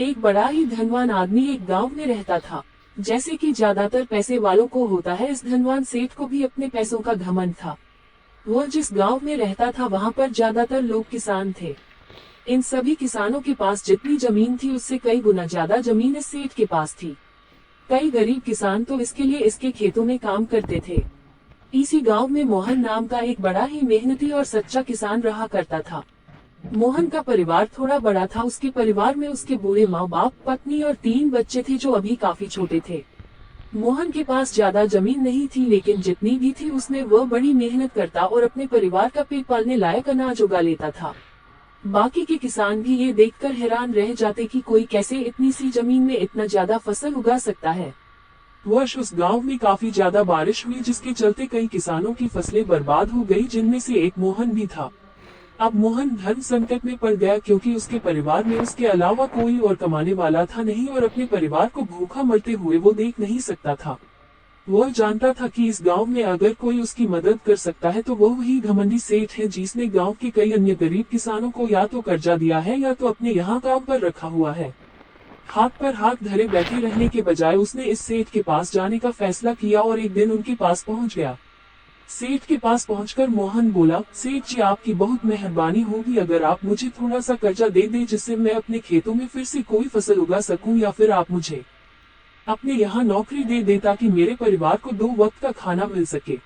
एक बड़ा ही धनवान आदमी एक गांव में रहता था। जैसे कि ज्यादातर पैसे वालों को होता है, इस धनवान सेठ को भी अपने पैसों का घमंड था। वह जिस गांव में रहता था वहां पर ज्यादातर लोग किसान थे। इन सभी किसानों के पास जितनी जमीन थी उससे कई गुना ज्यादा जमीन इस सेठ के पास थी। कई गरीब किसान तो इसके लिए इसके खेतों में काम करते थे। इसी गांव में मोहन नाम का एक बड़ा ही मेहनती और सच्चा किसान रहा करता था। मोहन का परिवार थोड़ा बड़ा था। उसके परिवार में उसके बूढ़े माँ बाप, पत्नी और 3 बच्चे थे जो अभी काफी छोटे थे। मोहन के पास ज्यादा जमीन नहीं थी, लेकिन जितनी भी थी उसमें वह बड़ी मेहनत करता और अपने परिवार का पेट पालने लायक अनाज उगा लेता था। बाकी के किसान भी ये देखकर हैरान रह जाते कि कोई कैसे इतनी सी जमीन में इतना ज्यादा फसल उगा सकता है। वर्ष उस गांव में काफी ज्यादा बारिश हुई, जिसके चलते कई किसानों की फसलें बर्बाद हो गई, जिनमें से एक मोहन भी था। अब मोहन धर्म संकट में पड़ गया, क्योंकि उसके परिवार में उसके अलावा कोई और कमाने वाला था नहीं और अपने परिवार को भूखा मरते हुए वो देख नहीं सकता था। वह जानता था कि इस गांव में अगर कोई उसकी मदद कर सकता है तो वो वही घमंडी सेठ है, जिसने गांव के कई अन्य गरीब किसानों को या तो कर्जा दिया है या तो अपने यहाँ काम पर रखा हुआ है। हाथ पर हाथ धरे बैठे रहने के बजाय उसने इस सेठ के पास जाने का फैसला किया और एक दिन उनके पास पहुंच गया। सेठ के पास पहुंचकर मोहन बोला, सेठ जी, आपकी बहुत मेहरबानी होगी अगर आप मुझे थोड़ा सा कर्जा दे दें, जिससे मैं अपने खेतों में फिर से कोई फसल उगा सकूं, या फिर आप मुझे अपने यहाँ नौकरी दे दें ताकि मेरे परिवार को 2 वक्त का खाना मिल सके।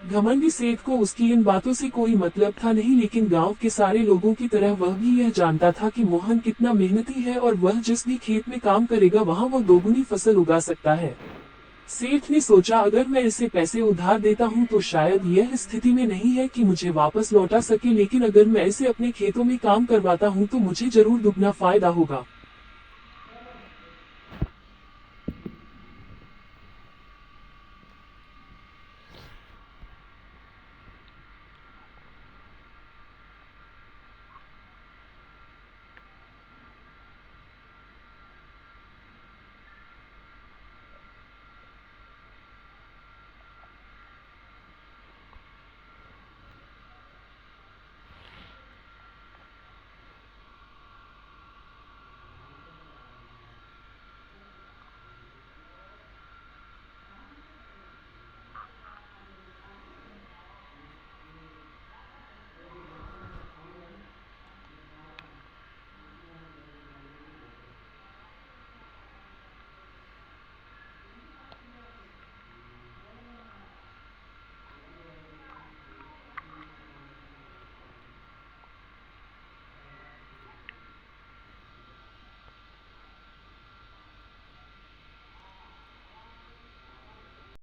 घमंडी सेठ को उसकी इन बातों से कोई मतलब था नहीं, लेकिन गांव के सारे लोगों की तरह वह भी यह जानता था कि मोहन कितना मेहनती है और वह जिस भी खेत में काम करेगा वहां वह 2 गुनी फसल उगा सकता है। सेठ ने सोचा, अगर मैं इसे पैसे उधार देता हूं तो शायद यह स्थिति में नहीं है कि मुझे वापस लौटा सके, लेकिन अगर मैं इसे अपने खेतों में काम करवाता हूं तो मुझे जरूर दुगना फायदा होगा।